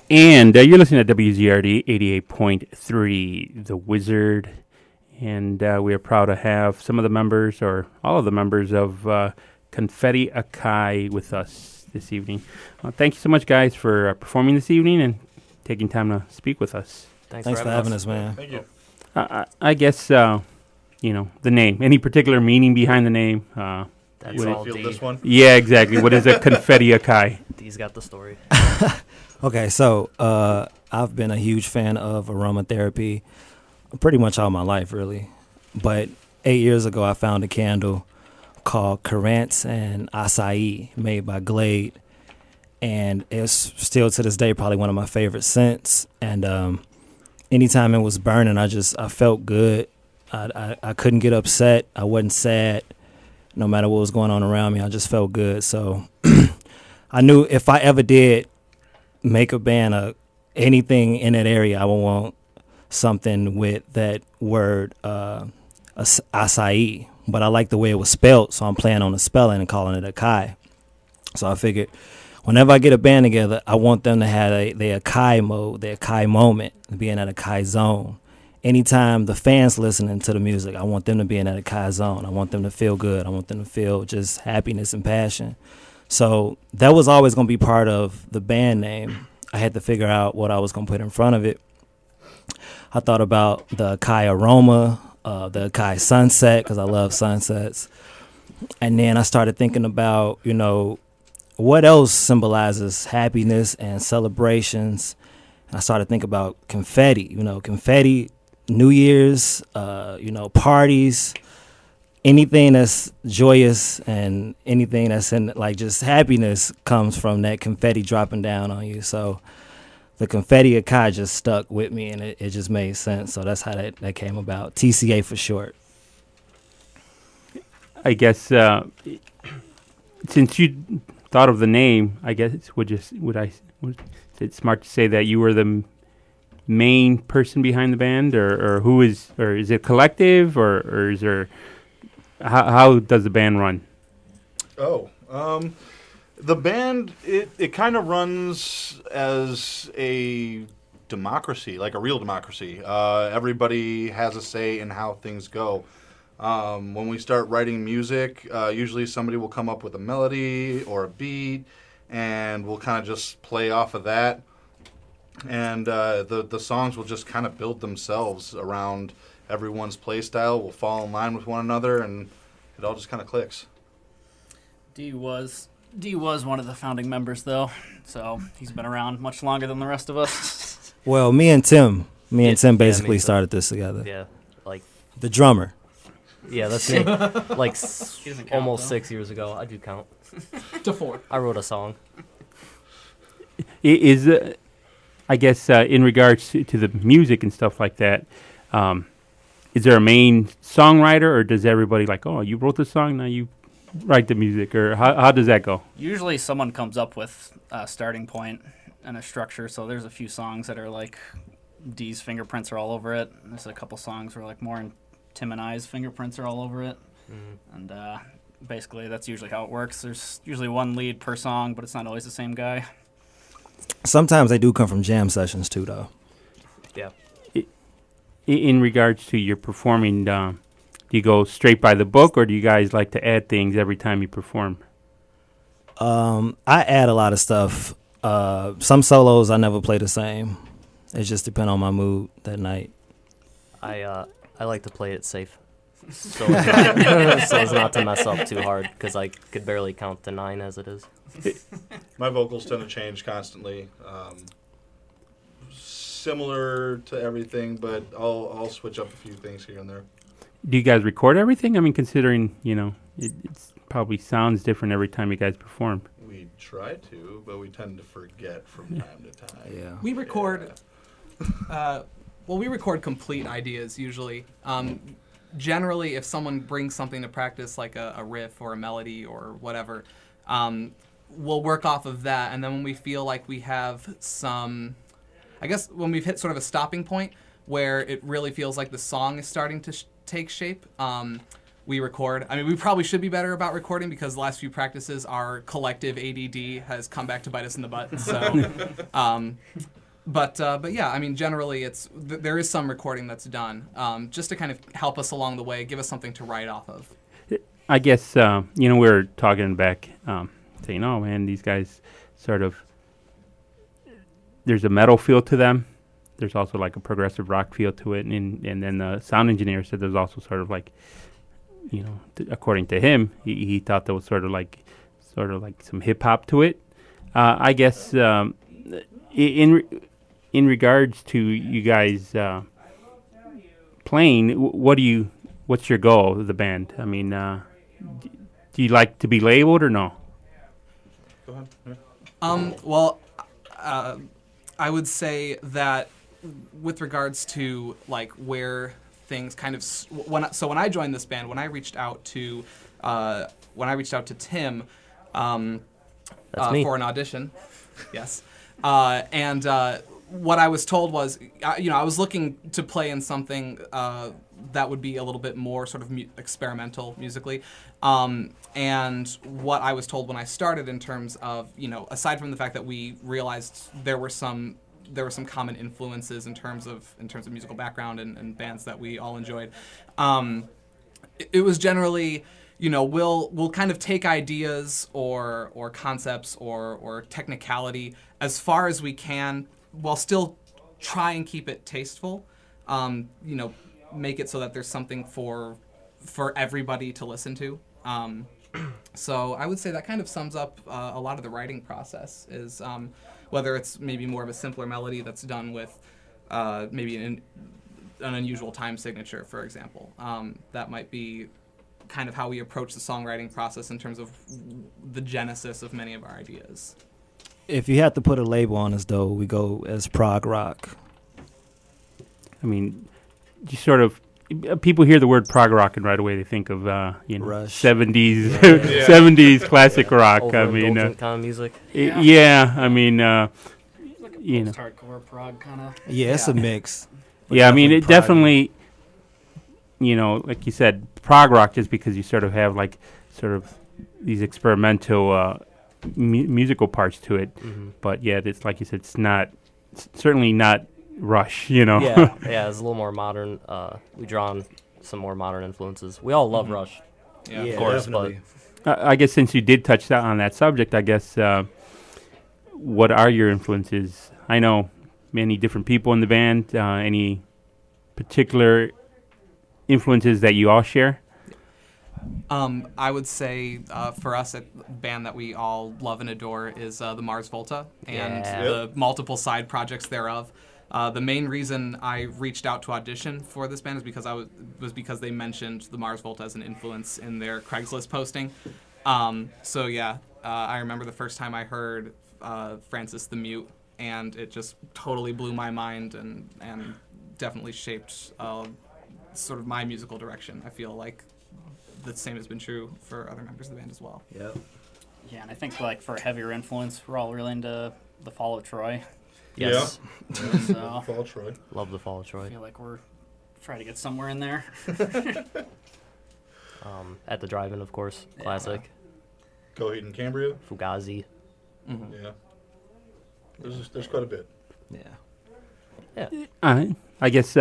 And you're listening to WZRD 88.3, The Wizard. And we are proud to have some of the members, or all of the members of Confetti Acai with us this evening. Thank you so much, guys, for performing this evening and taking time to speak with us. Thanks for having us, man. Thank you. I guess, the name. Any particular meaning behind the name? That's all feel D. this one? Yeah, exactly. What is a Confetti Acai? D's got the story. Okay, so I've been a huge fan of aromatherapy pretty much all my life, really. But 8 years ago, I found a candle called Currants and Acai made by Glade. And it's still to this day probably one of my favorite scents. And anytime it was burning, I felt good. I couldn't get upset. I wasn't sad. No matter what was going on around me, I just felt good. So I knew if I ever did make a band, anything in that area, I would want something with that word acai. But I like the way it was spelled, so I'm playing on the spelling and calling it Acai. So I figured whenever I get a band together, I want them to have their Acai mode, their Acai moment, be in that Acai zone. Anytime the fans listening to the music, I want them to be in that Acai zone. I want them to feel good. I want them to feel just happiness and passion. So that was always going to be part of the band name. I had to figure out what I was going to put in front of it. I thought about the Acai aroma, the Acai sunset, because I love sunsets. And then I started thinking about, what else symbolizes happiness and celebrations. And I started thinking about confetti, confetti, New Year's, parties. Anything that's joyous and anything that's in just happiness comes from that confetti dropping down on you. So the Confetti Acai just stuck with me, and it just made sense. So that's how that came about. TCA for short. I guess since you thought of the name, I guess would it smart to say that you were the main person behind the band, or who is, or is it collective, or is there? How does the band run? The band, it kind of runs as a democracy, like a real democracy. Everybody has a say in how things go. When we start writing music, usually somebody will come up with a melody or a beat, and we'll kind of just play off of that. And the songs will just kind of build themselves around everyone's play style. Will fall in line with one another, and it all just kind of clicks. D was one of the founding members, though, so he's been around much longer than the rest of us. Well, me and Tim basically started this together. Yeah, the drummer. Yeah, that's me. Almost 6 years ago. I do count. To 4. I wrote a song. I guess in regards to the music and stuff like that, is there a main songwriter, or does everybody you wrote the song, now you write the music, or how does that go? Usually someone comes up with a starting point and a structure, so there's a few songs that are D's fingerprints are all over it. There's a couple songs where more in Tim and I's fingerprints are all over it. Mm-hmm. And basically that's usually how it works. There's usually one lead per song, but it's not always the same guy. Sometimes they do come from jam sessions too, though. Yeah. In regards to your performing, do you go straight by the book, or do you guys like to add things every time you perform? I add a lot of stuff. Some solos I never play the same. It just depends on my mood that night. I like to play it safe, so as not to mess up too hard, because I could barely count to 9 as it is. My vocals tend to change constantly. Similar to everything, but I'll switch up a few things here and there. Do you guys record everything? I mean, considering, it probably sounds different every time you guys perform. We try to, but we tend to forget from time to time. Yeah. We record, we record complete ideas usually. Generally, if someone brings something to practice, like a riff or a melody or whatever, we'll work off of that. And then when we feel like we have some, I guess when we've hit sort of a stopping point where it really feels like the song is starting to take shape, we record. I mean, we probably should be better about recording, because the last few practices, our collective ADD has come back to bite us in the butt. So But yeah, I mean, generally, there is some recording that's done, just to kind of help us along the way, give us something to write off of. I guess we were talking back, saying, "Oh man, these guys sort of there's a metal feel to them. There's also like a progressive rock feel to it." And then the sound engineer said there's also sort of like, according to him, he thought there was sort of like some hip hop to it. I guess in regards to you guys playing, what's your goal of the band? I mean, do you like to be labeled or no? Go ahead. Yeah. Well, I would say that with regards to like where things kind of when I joined this band, when I reached out to Tim for an audition, yes, and what I was told was, I was looking to play in something that would be a little bit more sort of experimental musically. And what I was told when I started in terms of, aside from the fact that we realized there were some common influences in terms of musical background and bands that we all enjoyed, it was generally, we'll kind of take ideas or concepts or technicality as far as we can, while still try and keep it tasteful. Make it so that there's something for everybody to listen to. So I would say that kind of sums up a lot of the writing process, is whether it's maybe more of a simpler melody that's done with maybe an unusual time signature, for example. That might be kind of how we approach the songwriting process in terms of the genesis of many of our ideas. If you had to put a label on us, though, we go as prog rock. I mean, you sort of people hear the word prog rock and right away they think of Rush. 70s 70s classic rock. I mean, kind of music. I mean, Like a post-hardcore prog kind of. Yeah, it's a mix. I mean, it definitely, like you said, prog rock, just because you sort of have like sort of these experimental musical parts to it. Mm-hmm. But yeah, it's like you said, it's certainly not Rush, Yeah, it's a little more modern. We draw on some more modern influences. We all love Rush, of course, definitely. but I guess since you did touch on that subject, I guess what are your influences? I know many different people in the band. Any particular influences that you all share? I would say for us, a band that we all love and adore is the Mars Volta and the multiple side projects thereof. The main reason I reached out to audition for this band is because because they mentioned the Mars Volta as an influence in their Craigslist posting. I remember the first time I heard Francis the Mute, and it just totally blew my mind and definitely shaped sort of my musical direction. I feel like the same has been true for other members of the band as well. Yep. Yeah, and I think like for a heavier influence, we're all really into the Fall of Troy. yes, So Fall Troy. love the Fall of I Troy. feel like we're trying to get somewhere in there. At the drive-in, of course, classic. Coheed and Cambria. Fugazi. Mm-hmm. Yeah. There's quite a bit. Yeah. I guess.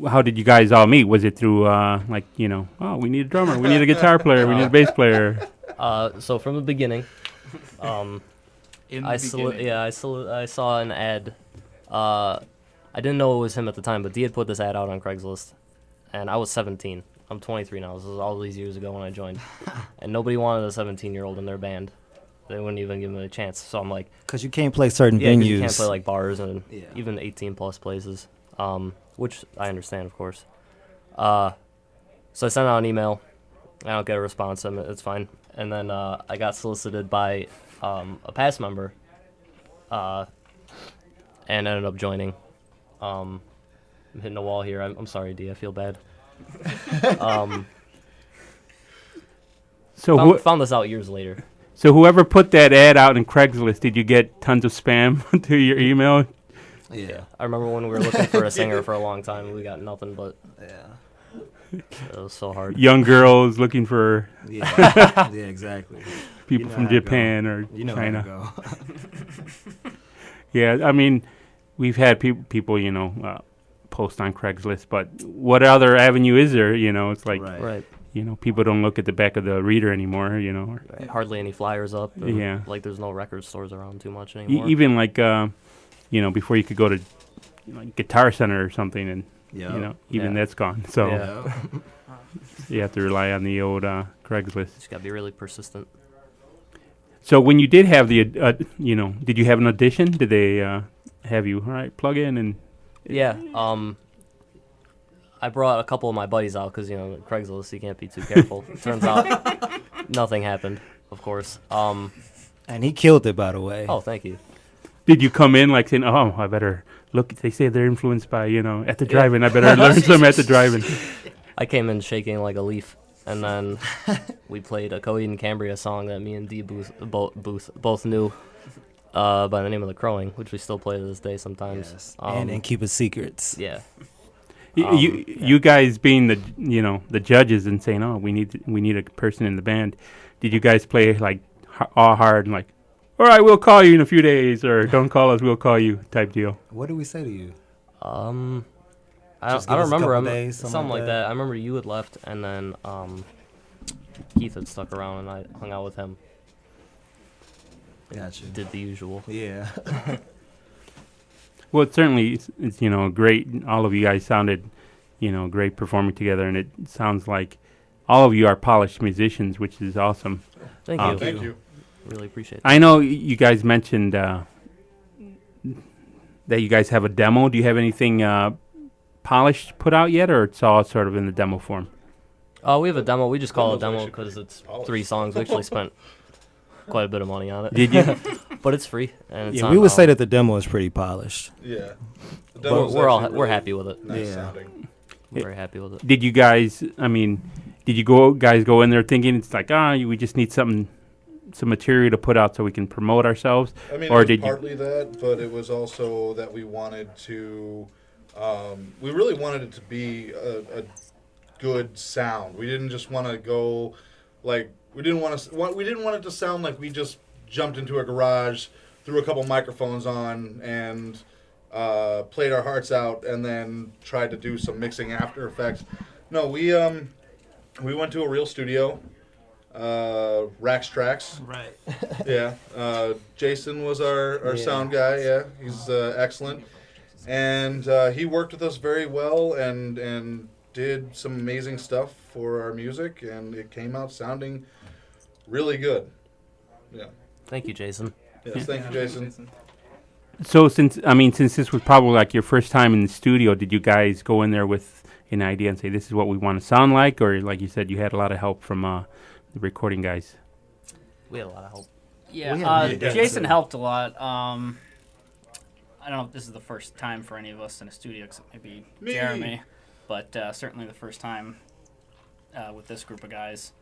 How did you guys all meet? Was it through we need a drummer, we need a guitar player, we need a bass player? So from the beginning, In the I beginning. saw an ad. I didn't know it was him at the time, but Dee had put this ad out on Craigslist, and I was 17. I'm 23 now. This was all these years ago when I joined, and nobody wanted a 17-year-old in their band. They wouldn't even give him a chance. So I'm like, Because you can't play certain 'cause venues. you can't play like bars and Yeah. even 18+ places, which I understand, of course. So I sent out an email. I don't get a response. It's fine. And then I got solicited by a past member, and ended up joining. I'm hitting a wall here. I'm sorry, D. I feel bad. So Found this out years later. So whoever put that ad out in Craigslist, did you get tons of spam to your email? Yeah. I remember when we were looking for a singer for a long time, we got nothing but. Yeah. It was so hard. Young girls looking for Yeah. Yeah, exactly. people know from how it Japan or You know China. how to go. Yeah, I mean, we've had people post on Craigslist, but what other avenue is there? It's like Right. people don't look at the back of the reader anymore. Right. Hardly any flyers up. and, Yeah. Like there's no record stores around too much anymore. Even like before you could go to Guitar Center or something, and even Yeah. that's gone. So Yeah. you have to rely on the old Craigslist. Just gotta be really persistent. So when you did have the, did you have an audition? Did they have you, all right, plug in and? Yeah. I brought a couple of my buddies out because Craigslist, you can't be too careful. Turns out nothing happened, of course. And he killed it, by the way. Oh, thank you. Did you come in like saying, "Oh, I better look"? They say they're influenced by at the drive-in. I better learn some at the drive-in. I came in shaking like a leaf, and then we played a Coheed and Cambria song that me and D both knew by the name of The Crowing, which we still play to this day sometimes. Yes. And keep it secrets. Yeah. You guys being the judges and saying, "Oh, we need a person in the band." Did you guys play like all hard and like, "All right, we'll call you in a few days," or "Don't call us, we'll call you" type deal? What did we say to you? I Just don't give us a remember. couple days, something like that. I remember you had left, and then Keith had stuck around, and I hung out with him. Gotcha. Did the usual. Yeah. Well, it's certainly it's great. All of you guys sounded great performing together, and it sounds like all of you are polished musicians, which is awesome. Thank you. Thank you. Really appreciate it. I know you guys mentioned that you guys have a demo. Do you have anything polished put out yet, or it's all sort of in the demo form? We have a demo. We just call it a Demo's demo actually because it's polished. 3 songs. We actually spent quite a bit of money on it. Did you? But it's free. And it's Yeah, on, we would say that the demo is pretty polished. Yeah. The But demo's we're actually we're really happy with it. Nice Yeah. sounding. I'm very happy with it. Did you guys? Did you guys go in there thinking it's like we just need some material to put out so we can promote ourselves? I mean, Or it was did you- partly that, but it was also that we wanted to. We really wanted it to be a good sound. We didn't just want to go like we didn't want it to sound like we just jumped into a garage, threw a couple microphones on, and played our hearts out, and then tried to do some mixing After Effects. No, we went to a real studio. Rax Tracks. Right. Yeah. Jason was our sound guy. Yeah, he's excellent, and he worked with us very well and did some amazing stuff for our music, and it came out sounding really good. Yeah. Thank you, Jason. Yes. Thank you, Jason. So since this was probably like your first time in the studio, did you guys go in there with an idea and say this is what we want to sound like, or like you said, you had a lot of help from the recording guys? We had a lot of help. Yeah, Jason helped a lot. I don't know if this is the first time for any of us in a studio, except maybe Me. Jeremy, but certainly the first time with this group of guys.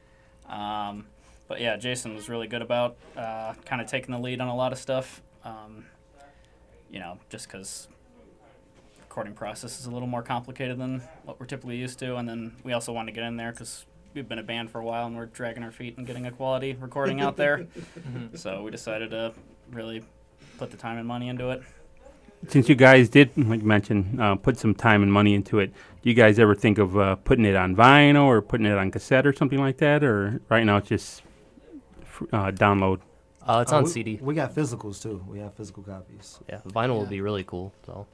But yeah, Jason was really good about kind of taking the lead on a lot of stuff. Just because recording process is a little more complicated than what we're typically used to, and then we also wanted to get in there because we've been a band for a while and we're dragging our feet and getting a quality recording out there. So we decided to really put the time and money into it. Since you guys did, like you mentioned, put some time and money into it, do you guys ever think of putting it on vinyl or putting it on cassette or something like that? Or right now it's just download? It's on CD. We got physicals too. We have physical copies. Yeah, vinyl would be really cool. So.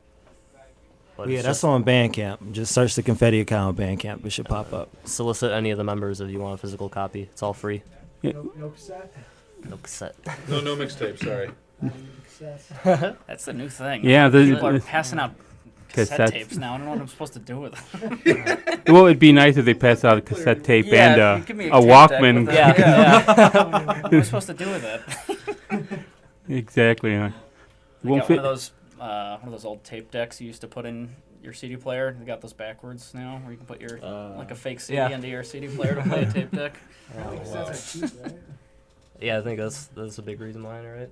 But Yeah, it's that's just on Bandcamp. Just search the Confetti Acai on Bandcamp. It should pop up. solicit any of the members if you want a physical copy. It's all free. No cassette? No cassette. No mixtape. Sorry. That's the new thing. Yeah, People are passing out cassette Cassettes. tapes now. I don't know what I'm supposed to do with it. Well, it'd be nice if they pass out a cassette tape and give me a tape deck Walkman. with it. Yeah. What am I supposed to do with it? Exactly. I Won't got fit. one of those old tape decks you used to put in your CD player. They got those backwards now, where you can put your like a fake CD into your CD player to play a tape deck. Cassettes are cheap, right? Yeah, I think that's a big reason behind it, right?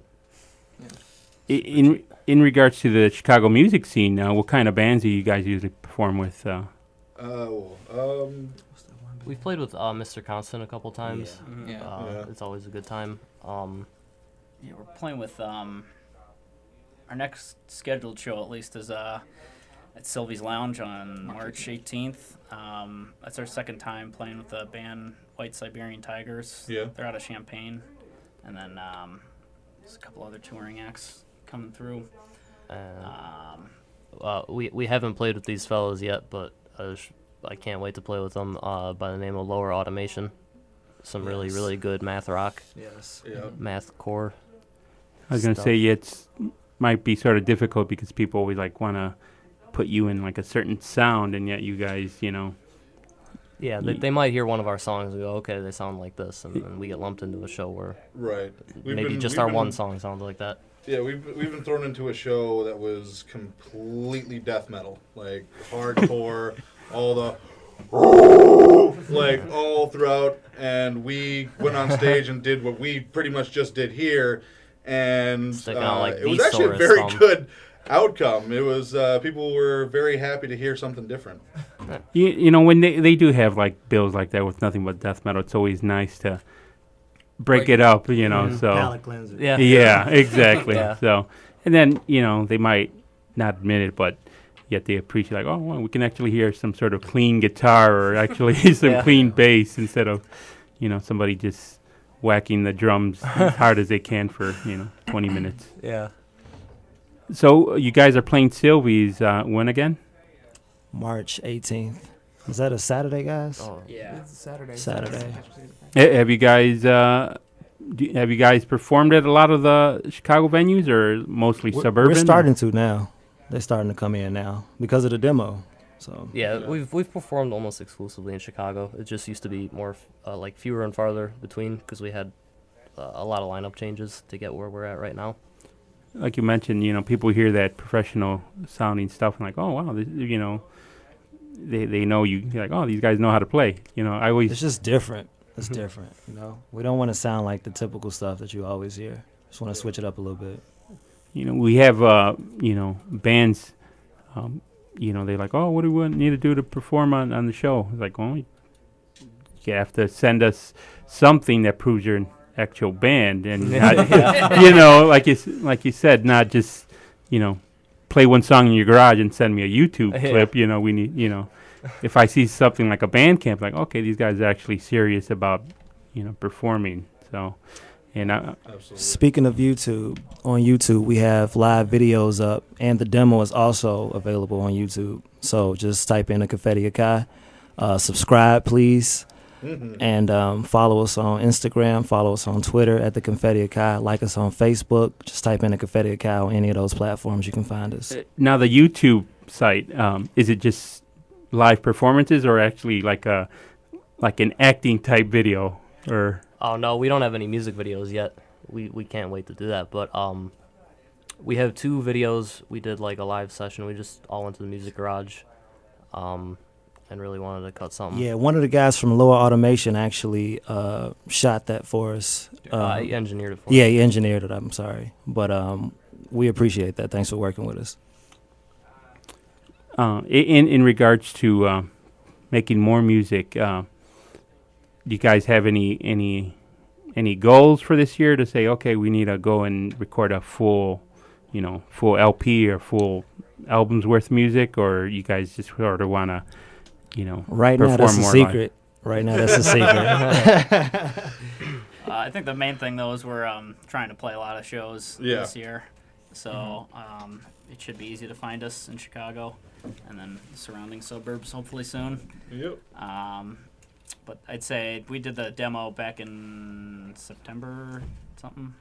In regards to the Chicago music scene, what kind of bands do you guys usually perform with? We've played with Mr. Constant a couple times. Yeah. Yeah. It's always a good time. Yeah, we're playing with our next scheduled show, at least, is at Silvie's Lounge on March 18th. That's our second time playing with the band White Siberian Tigers. Yeah. They're out of Champaign. And then there's a couple other touring acts coming through. We haven't played with these fellas yet, but I can't wait to play with them by the name of Lower Automation. Some really, really good math rock, Yes. Yeah. math core. I was going to stuff. say it's might be sort of difficult because people always like want to put you in like a certain sound, and yet you guys, Yeah, they might hear one of our songs and go, okay, they sound like this, and then we get lumped into a show where Right. maybe just our one song sounds like that. Yeah, we've been thrown into a show that was completely death metal, like hardcore, all the like all throughout, and we went on stage and did what we pretty much just did here, and Sticking out like it was actually a Vesaurus very thumb. good outcome. It was people were very happy to hear something different. when they do have like bills like that with nothing but death metal, it's always nice to break it up, so. Palate cleanser. Yeah. Yeah, exactly. Yeah. So, and then they might not admit it, but yet they appreciate like, oh, well, we can actually hear some sort of clean guitar or actually some Yeah. clean bass instead of somebody just whacking the drums as hard as they can for 20 minutes. Yeah. So you guys are playing Silvie's when again? March 18th. Is that a Saturday, guys? Oh, Yeah. It's Saturday. Saturday. Have you guys performed at a lot of the Chicago venues or mostly suburban? We're starting to now. They're starting to come in now because of the demo. So yeah, we've performed almost exclusively in Chicago. It just used to be more like fewer and farther between because we had a lot of lineup changes to get where we're at right now. Like you mentioned, people hear that professional sounding stuff and like, oh wow, they know you. You're like, oh, these guys know how to play. I always it's just different. It's different, We don't want to sound like the typical stuff that you always hear. Just want to switch it up a little bit. we have bands. They're like, oh, what do we need to do to perform on the show? It's like, well, you have to send us something that proves you're an actual band, and not, like you said, not just play one song in your garage and send me a YouTube clip. We need if I see something like a Bandcamp, like okay, these guys are actually serious about performing. So, and Absolutely. Speaking of YouTube, on YouTube we have live videos up, and the demo is also available on YouTube. So just type in the Confetti Acai, subscribe please, and follow us on Instagram, follow us on Twitter at the Confetti Acai, like us on Facebook. Just type in the Confetti Acai on any of those platforms, you can find us. now the YouTube site, is it just live performances or actually like an acting type video or? Oh no, we don't have any music videos yet. We can't wait to do that. But we have 2 videos. We did like a live session. We just all went to the music garage, and really wanted to cut something. Yeah, one of the guys from Lower Automation actually shot that for us. He engineered it for Yeah, us. he engineered it. I'm sorry, but we appreciate that. Thanks for working with us. In regards to making more music, do you guys have any goals for this year to say, okay, we need to go and record a full LP or full album's worth of music, or you guys just sort of want to, Right now, that's a more secret. Right now, that's a secret. I think the main thing, though, is we're trying to play a lot of shows this year. So it should be easy to find us in Chicago and then the surrounding suburbs hopefully soon. Yep. But I'd say we did the demo back in September something.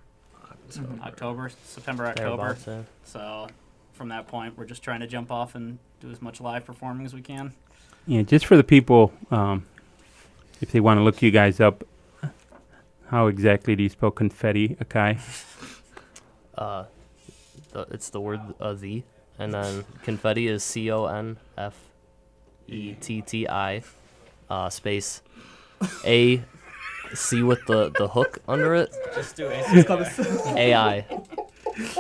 September, October. Thereabouts, yeah. So from that point, we're just trying to jump off and do as much live performing as we can. Yeah, just for the people, if they want to look you guys up, how exactly do you spell Confetti Acai? It's the word the, and then confetti is CONFETTI, space A C with the hook under it. Just do it. AI.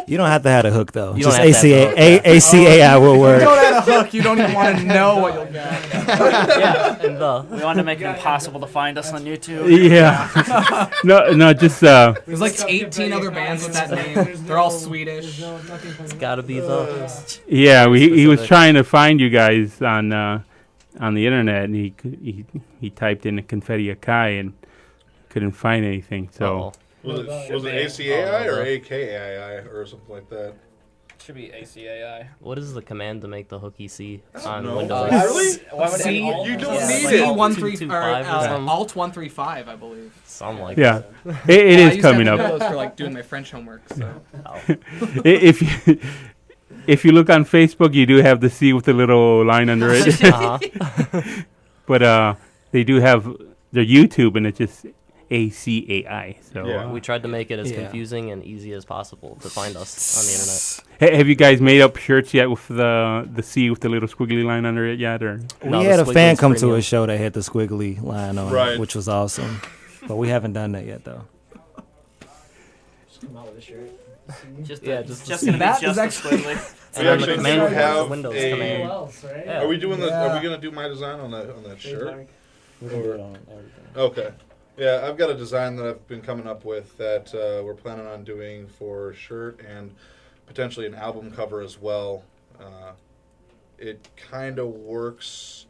You don't have to have a hook though. You Just don't have to have ACAI will If you work. don't have a hook, you don't even want to know what you'll get. Yeah, and We wanted to make it impossible to find us on YouTube. Yeah. no, just There's like 18 other bands with that name. They're all Swedish. it's gotta be the. yeah. He was Specific. trying to find you guys on the internet, and he typed in Confetti Acai and couldn't find anything. So Uh-oh. Was it ACAI or AKAI or something like that? Should be ACAI. What is the command to make the hooky C on know. Windows? Really? Why would C, it You don't Yeah, need like it. Alt C135 225 or something. Alt 135, I believe. Something like yeah, that. it I is used to coming have to up. know those for like doing my French homework. So. If you look on Facebook, you do have the C with the little line under it. Uh-huh. But they do have their YouTube, and it's just ACAI. So Yeah. We tried to make it as Yeah. confusing and easy as possible to find us on the internet. have you guys made up shirts yet with the C with the little squiggly line under it yet? Or No, We the had a fan squiggly's come to premium. a show that had the squiggly line on Right. it, which was awesome. But we haven't done that yet though. Just come out with a shirt. Just Yeah, a, just just the gonna be That just is a actually- squiggly. And We then the actually command do was have Windows a- command. Who else, right? Yeah. Are we doing Yeah. Are we gonna do my design on that shirt? We can do it on everything. Okay. Yeah, I've got a design that I've been coming up with that we're planning on doing for a shirt and potentially an album cover as well. It kind of works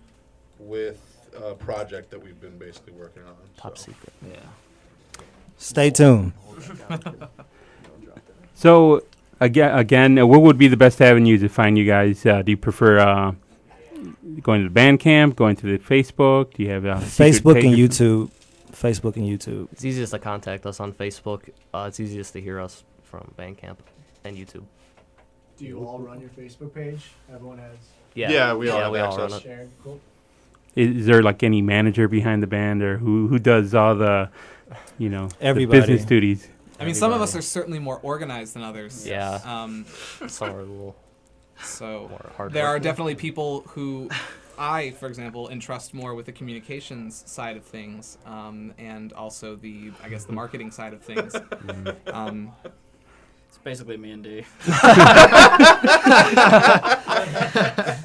with a project that we've been basically working on. Top so. secret. Yeah. Stay tuned. so again, what would be the best avenues to find you guys? Do you prefer going to the Bandcamp, going to the Facebook? Do you have a Facebook and YouTube. Facebook and YouTube. It's easiest to contact us on Facebook. It's easiest to hear us from Bandcamp and YouTube. Do you all run your Facebook page? Everyone has Yeah, we all have run access. it. shared. Cool. Is there like any manager behind the band, or who does all the the Everybody. business duties? I mean, some of us Everybody. are certainly more organized than others. Yeah. So Some are a little more hard. there are definitely people who I, for example, entrust more with the communications side of things, and also the marketing side of things. It's basically me and D.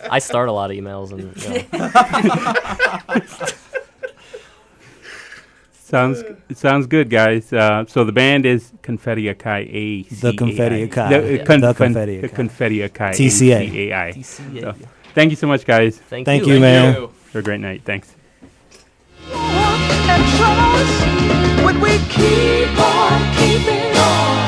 I start a lot of emails and Sounds good, guys. So the band is Confetti Acai, A-C-A-I. The Confetti Acai. The, Yeah. con- The con- Confetti the Acai. Confetti Acai. TCA. A-C-A-I. TCA. So, thank you so much, guys. Thank Thank you. you, man. You. Have a great night. Thanks. and trust when we keep on keeping on.